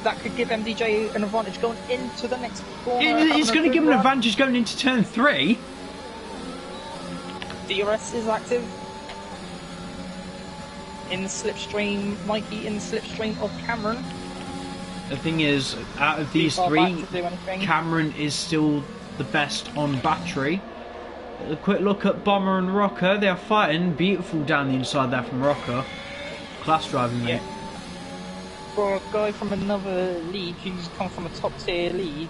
B: That could give MDJ an advantage going into the next corner.
A: It's going to give him an advantage going into turn 3.
B: DRS is active. In the slipstream, Mikey in the slipstream of Cameron.
A: The thing is, out of these 3, Cameron is still the best on battery. A quick look at Bomber and Rocker. They are fighting. Beautiful down the inside there from Rocker. Class driving, mate.
B: For a guy from another league who's come from a top tier league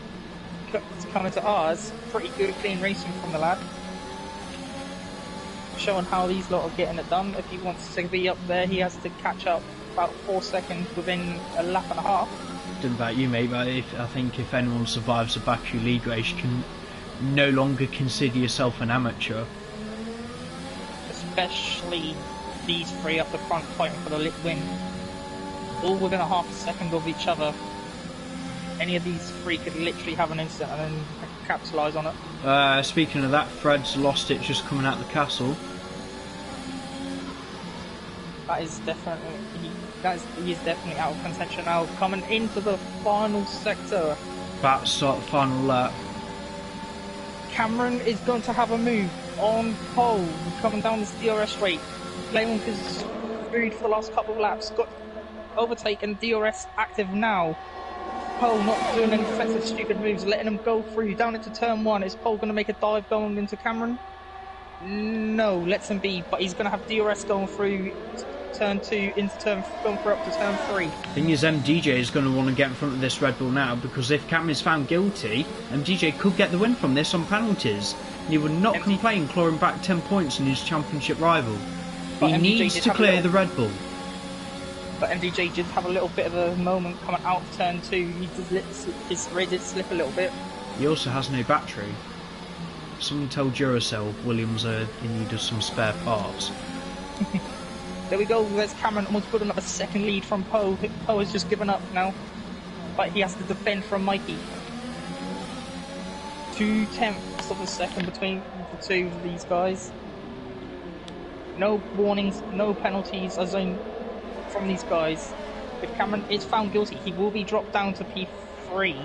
B: to come into ours, pretty good clean racing from the lad. Showing how these lot are getting it done. If he wants to be up there, he has to catch up about 4 seconds within a lap and a half.
A: Don't know about you, mate, but I think if anyone survives a battery league race, you can no longer consider yourself an amateur.
B: Especially these 3 up the front fighting for the win. All within a half a second of each other. Any of these 3 could literally have an instant and then capitalise on it.
A: Speaking of that, Fred's lost it just coming out the castle.
B: That is definitely... He is definitely out of contention now. Coming into the final sector.
A: About to start the final lap.
B: Cameron is going to have a move on pole. Coming down this DRS straight. Playing with his food for the last couple of laps. Got overtaken. DRS active now. Pole not doing any defensive stupid moves. Letting him go through. Down into turn 1. Is Pole going to make a dive going into Cameron? No, lets him be. But he's going to have DRS going through turn 2 into turn, going for up to turn 3.
A: Thing is, MDJ is going to want to get in front of this Red Bull now, because if Cameron is found guilty, MDJ could get the win from this on penalties. He would not complain clawing back 10 points in his championship rival. But he needs to clear the Red Bull.
B: But MDJ did have a little bit of a moment coming out of turn 2. He did his rear did slip a little bit.
A: He also has no battery. Someone tell Duracell Williams in need of some spare parts.
B: There we go, there's Cameron almost building up a second lead from Poe. Poe has just given up now, but he has to defend from Mikey. 0.2 of a second between the 2 of these guys. No warnings, no penalties as in from these guys. If Cameron is found guilty, he will be dropped down to P3.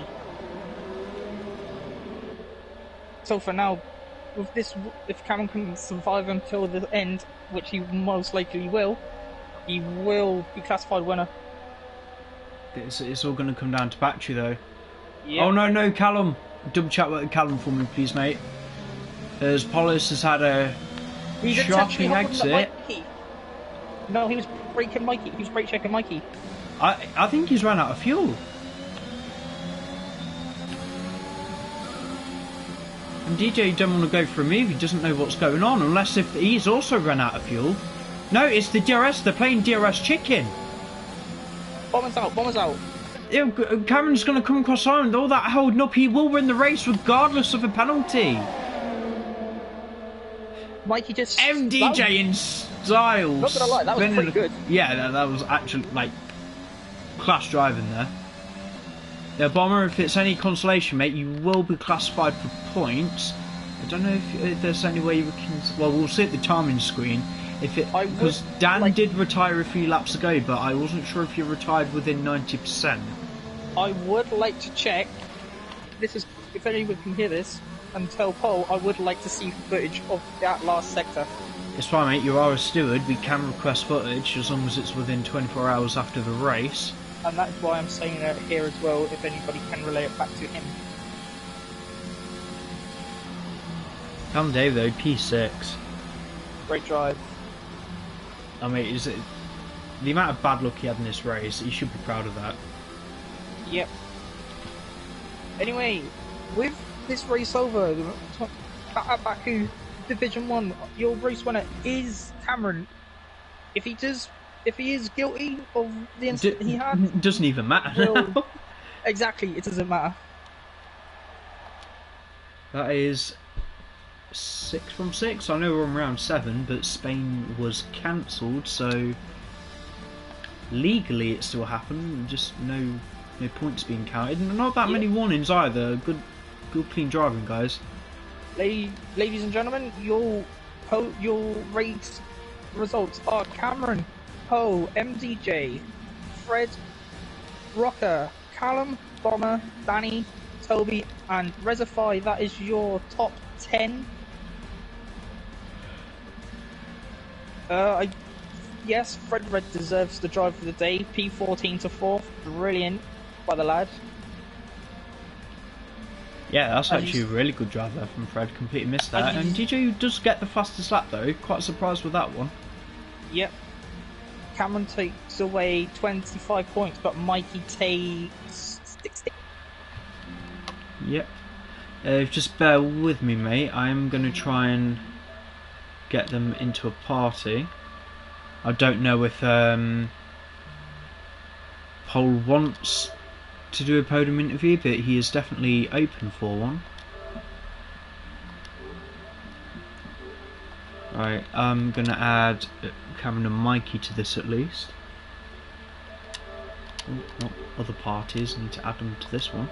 B: So for now, with this, if Cameron can survive until the end, which he most likely will, he will be classified winner.
A: It's all going to come down to battery though.
B: Yep.
A: Oh no, Callum. Double chat with Callum for me, please, mate. As Polis has had a shocking exit.
B: No, he was braking Mikey. He was brake checking Mikey.
A: I think he's run out of fuel. And DJ don't want to go for a move, he doesn't know what's going on, unless if he's also run out of fuel. No, it's the DRS, they're playing DRS chicken.
B: Bomber's out, bomber's out.
A: Cameron's going to come across Ireland, all that holding up, he will win the race regardless of a penalty.
B: Mikey just...
A: MDJ in style.
B: Not gonna lie, that was pretty good.
A: Yeah, that was actually, like, class driving there. Yeah, Bomber, if it's any consolation, mate, you will be classified for points. I don't know if there's any way we can... Well, we'll see at the timing screen. Because Dan did retire a few laps ago, but I wasn't sure if you retired within 90%.
B: I would like to check. This is... If anyone can hear this, and tell Paul, I would like to see footage of that last sector.
A: It's fine, mate. You are a steward. We can request footage as long as it's within 24 hours after the race.
B: And that's why I'm saying it here as well, if anybody can relay it back to him.
A: Cam Dave though, P6.
B: Great drive.
A: I mean, is it the amount of bad luck he had in this race? He should be proud of that.
B: Yep. Anyway, with this race over, at Baku Division 1, your race winner is Cameron. If he does if he is guilty of the incident he had,
A: doesn't even matter.
B: well, exactly, it doesn't matter.
A: That is 6 from 6. I know we're on round 7, but Spain was cancelled, so legally it still happened. Just no points being counted. Not that many warnings either. Good clean driving, guys.
B: Ladies and gentlemen, your race results are Cameron, Poe, MDJ, Fred, Rocker, Callum, Bomber, Danny, Toby, and Rezify. That is your top 10. Yes, Fred Red deserves the drive of the day. P14 to 4th. Brilliant by the lad.
A: Yeah, that's actually a really good drive there from Fred. Completely missed that. And DJ does get the fastest lap though. Quite surprised with that one. Yep.
B: Cameron takes away 25 points, but Mikey takes 60.
A: Yep. Just bear with me, mate. I'm going to try and get them into a party. I don't know if Paul wants to do a podium interview, but he is definitely open for one. Right, I'm going to add Cameron and Mikey to this at least. Not other parties, I need to add them to this one.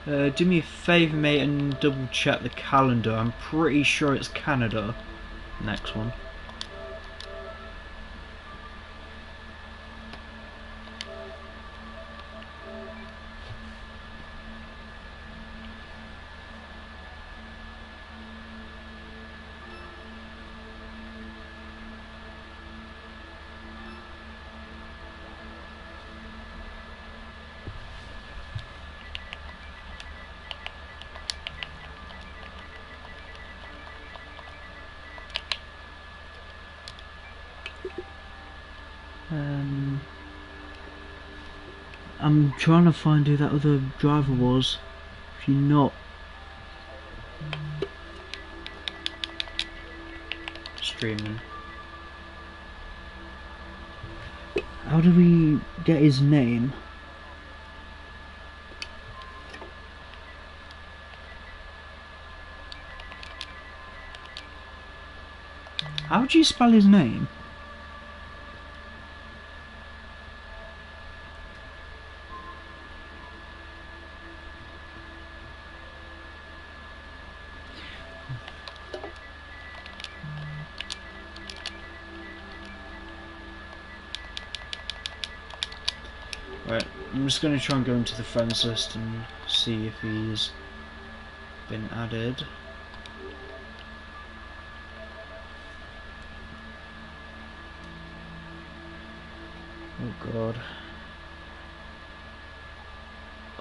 A: Do me a favour, mate, and double check the calendar. I'm pretty sure it's Canada, next one. I'm trying to find who that other driver was. If you're not streaming, how do we get his name? How would you spell his name? Right, I'm just going to try and go into the friends list and see if he's been added. Oh god.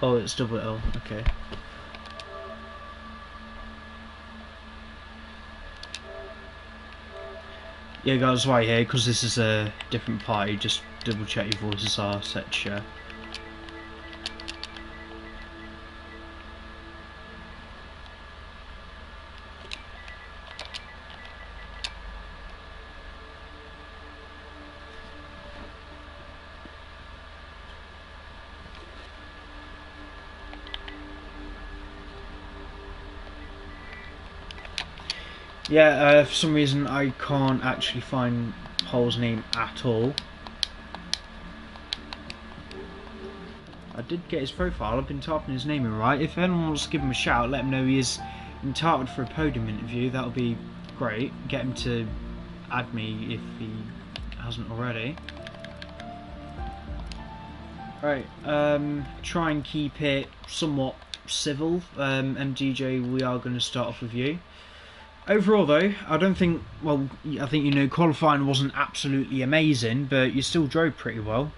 A: Oh, it's double L, okay. Yeah guys, right here, because this is a different party, just double check your voices are set to share. Yeah, for some reason I can't actually find Paul's name at all. I did get his profile, I've been typing his name in right. If anyone wants to give him a shout, let him know he is entitled for a podium interview, that would be great. Get him to add me if he hasn't already. Right, try and keep it somewhat civil. MDJ, we are going to start off with you. Overall though, I don't think, well, I think, you know, qualifying wasn't absolutely amazing, but you still drove pretty well.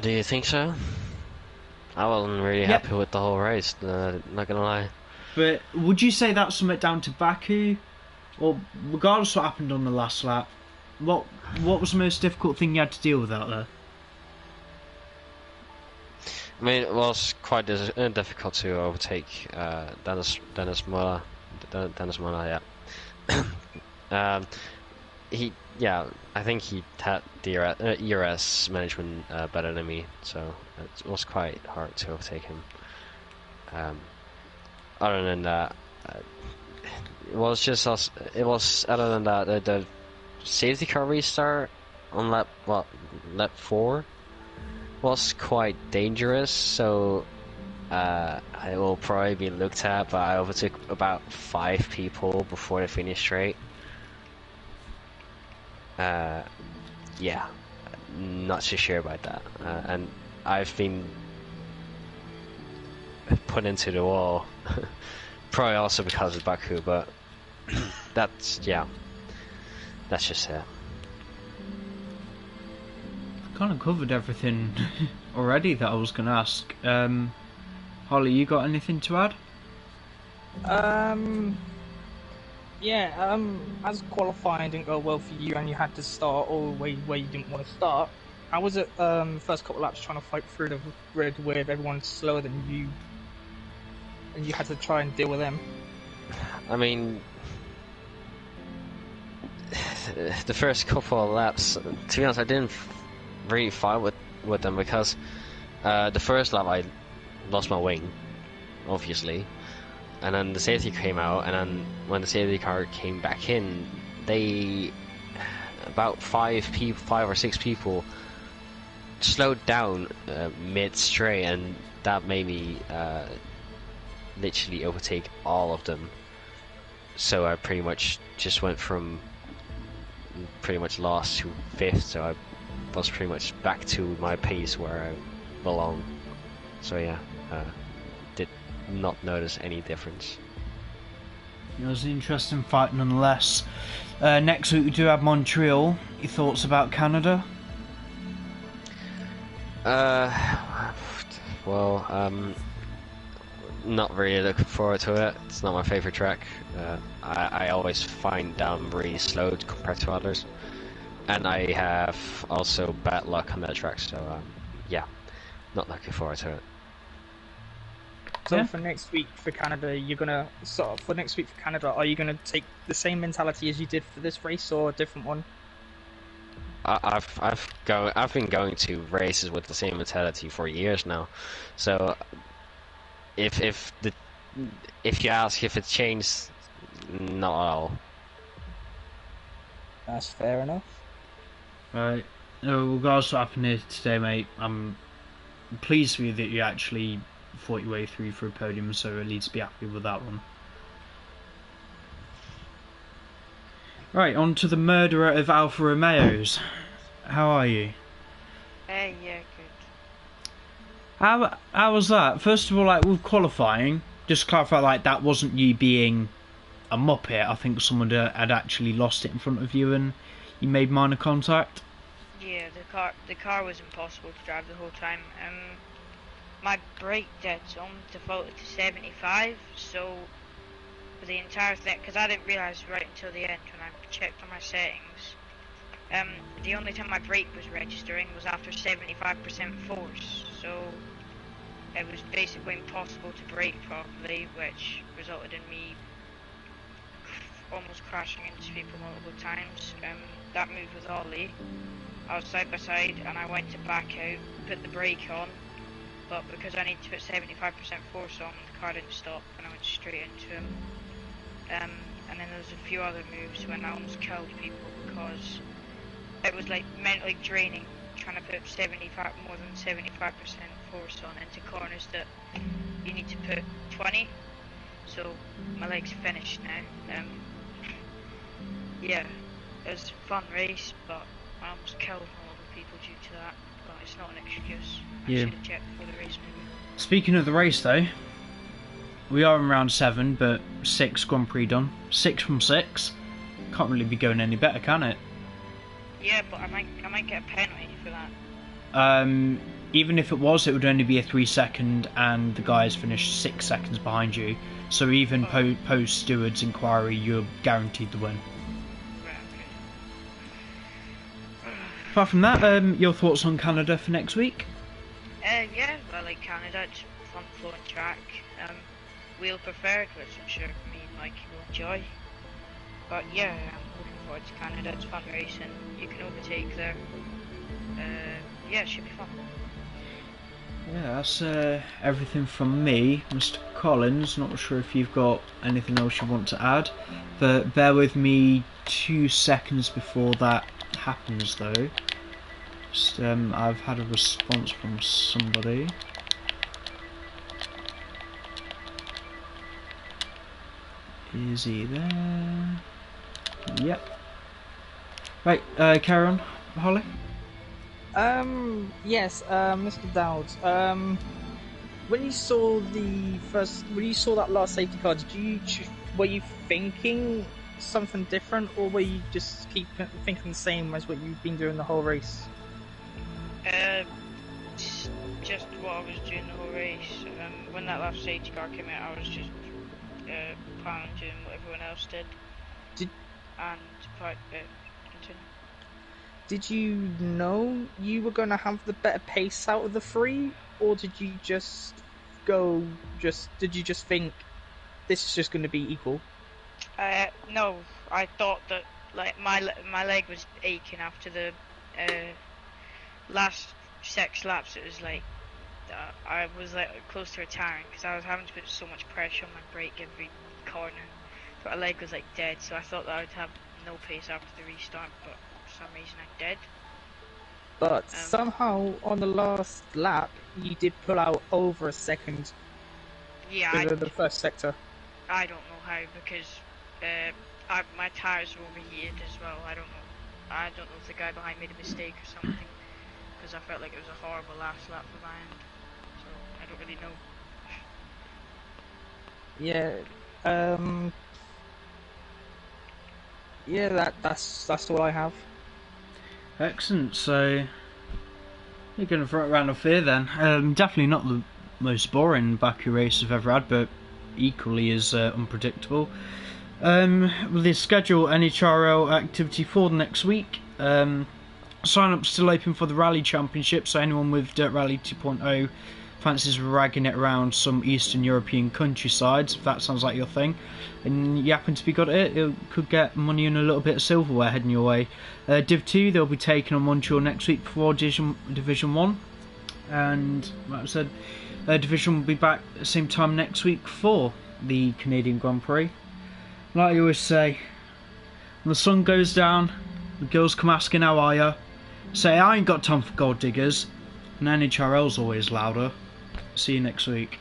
C: Do you think so? I wasn't really happy with the whole race, not gonna lie.
A: But would you say that's something down to Baku? Or regardless of what happened on the last lap, what was the most difficult thing you had to deal with out there?
C: I mean, it was quite difficult to overtake Dennis Muller Dennis Mona, yeah. I think he had the ERS management better than me, so it was quite hard to overtake him. Other than that, it was just us. It was other than that the safety car restart on lap 4 was quite dangerous. So I will probably be looked at, but I overtook about 5 people before the finish straight. Yeah, not so sure about that. And I've been put into the wall, probably also because of Baku, but that's just it.
A: Kind of covered everything already that I was going to ask. Holly, you got anything to add?
B: As qualifying didn't go well for you and you had to start all the way where you didn't want to start, how was it first couple laps trying to fight through the grid with everyone slower than you and you had to try and deal with them?
C: I mean, the first couple of laps, to be honest, I didn't really fight with them because the first lap I lost my wing, obviously. And then the safety came out, and then when the safety car came back in, about 5 or 6 people slowed down mid-straight, and that made me literally overtake all of them. So I pretty much just went from pretty much last to 5th, so I was pretty much back to my pace where I belong. So yeah, did not notice any difference.
A: It was an interesting fight nonetheless. Next week we do have Montreal. Your thoughts about Canada?
C: Not really looking forward to it. It's not my favorite track. I always find them really slow compared to others, and I have also bad luck on that track. So yeah, not looking forward to it.
B: So
A: Yeah.
B: for next week for Canada, are you gonna take the same mentality as you did for this race, or a different one?
C: I've been going to races with the same mentality for years now. So if you ask if it's changed, not at all.
B: That's fair enough.
A: Right. Regardless of what happened here today, mate, I'm pleased with you that you actually fought your way through for a podium, so at least be happy with that one. Right, on to the murderer of Alfa Romeos. How are you?
D: Yeah, good.
A: How was that? First of all, like with qualifying, just to clarify, like that wasn't you being a muppet. I think someone had actually lost it in front of you, and you made minor contact.
D: Yeah, the car was impossible to drive the whole time. My brake dead zone defaulted to 75, so for the entire thing, because I didn't realise right until the end when I checked on my settings, the only time my brake was registering was after 75% force, so it was basically impossible to brake properly, which resulted in me almost crashing into people multiple times. That move with Ollie, I was side by side and I went to back out, put the brake on, but because I need to put 75% force on, the car didn't stop and I went straight into him. And then there was a few other moves when I almost killed people because it was like mentally draining trying to put more than 75% force on into corners that you need to put 20. So my leg's finished now. Yeah, it was a fun race, but I almost killed a lot of people due to that. But it's not an excuse. I should have checked before the race maybe.
A: Speaking of the race, though, we are in round 7, but 6 Grand Prix done. 6 from 6. Can't really be going any better, can it?
D: Yeah, but I might get a penalty for that.
A: Even if it was, it would only be a 3-second, and the guys finished 6 seconds behind you. So even post steward's inquiry, you're guaranteed the win.
D: Right, okay.
A: Apart from that, your thoughts on Canada for next week?
D: Yeah, I like Canada. It's a fun flowing track. Wheel preferred, which I'm sure means like you will enjoy. But yeah, I'm looking forward to Canada. It's fun racing. You can overtake there. Yeah, it should be fun.
A: Yeah, that's everything from me, Mr. Collins. Not sure if you've got anything else you want to add, but bear with me 2 seconds before that happens, though. Just, I've had a response from somebody. Is he there? Yep. Right, carry on, Holly.
B: Yes, Mr. Dowd. When you saw that last safety car, were you thinking something different, or were you just keep thinking the same as what you've been doing the whole race?
D: Just what I was doing the whole race. When that last safety car came out, I was just planning on doing what everyone else did. Continue.
B: Did you know you were going to have the better pace out of the three, or did you just think this is just going to be equal?
D: No, I thought that like my leg was aching after the last 6 laps. It was like I was like close to retiring because I was having to put so much pressure on my brake every corner. So my leg was like dead. So I thought that I would have no pace after the restart, but for some reason I did.
B: But somehow on the last lap, you did pull out over a second.
D: Yeah,
B: the first sector.
D: I don't know how, because my tires were overheated as well. I don't know if the guy behind made a mistake or something, because I felt like it was a horrible last lap for my end. So I don't really know.
B: Yeah. Yeah. That's all I have.
A: Excellent. So you're going to front round off here then. Definitely not the most boring Baku race I've ever had, but equally as unpredictable. With the schedule, Nhrl activity for the next week. Sign-up's still open for the Rally Championship, so anyone with Dirt Rally 2.0 fancies ragging it around some Eastern European countrysides, if that sounds like your thing, and you happen to be good at it could get money and a little bit of silverware heading your way. Div 2, they'll be taking on Montreal next week before Division 1, and like I said, Division will be back at the same time next week for the Canadian Grand Prix. Like I always say, when the sun goes down, the girls come asking how are you, say I ain't got time for gold diggers, and NHRL's always louder. See you next week.